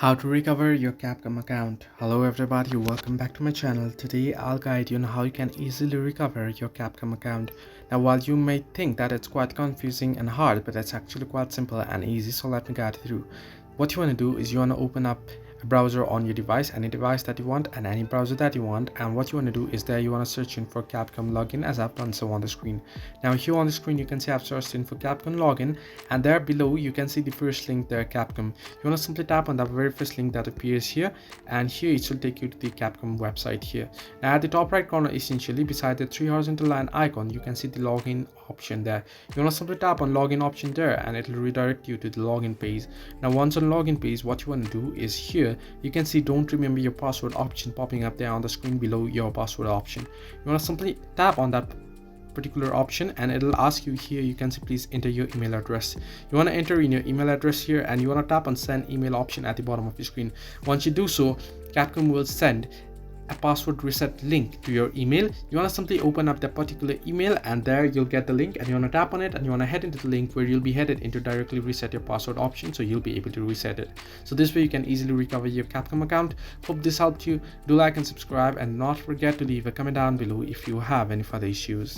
How to recover your Capcom account. Hello everybody, welcome back to my channel. Today I'll guide you on how you can easily recover your Capcom account. Now while you may think that it's quite confusing and hard, but it's actually quite simple and easy, so let me guide you through. What you want to do is you want to open up a browser on your device, any device that you want and any browser that you want, and what you want to do is there you want to search in for Capcom login, as I've done so on the screen. Now here on the screen you can see I've searched in for Capcom login, and there below you can see the first link there, Capcom. You want to simply tap on the very first link that appears here, and here it will take you to the Capcom website here. Now at the top right corner, essentially beside the three horizontal line icon, you can see the login option there. You want to simply tap on login option there, and it will redirect you to the login page. Now once on login page, what you want to do is here you can see don't remember your password option popping up there on the screen below your password option. You want to simply tap on that particular option, and it'll ask you here, you can see please enter your email address. You want to enter in your email address here, and you want to tap on send email option at the bottom of your screen. Once you do so, Capcom will send a password reset link to your email. You want to simply open up that particular email, and there you'll get the link, and you want to tap on it, and you want to head into the link where you'll be headed into directly reset your password option, so you'll be able to reset it. So this way you can easily recover your Capcom account. Hope this helped you. Do like and subscribe, and not forget to leave a comment down below if you have any further issues.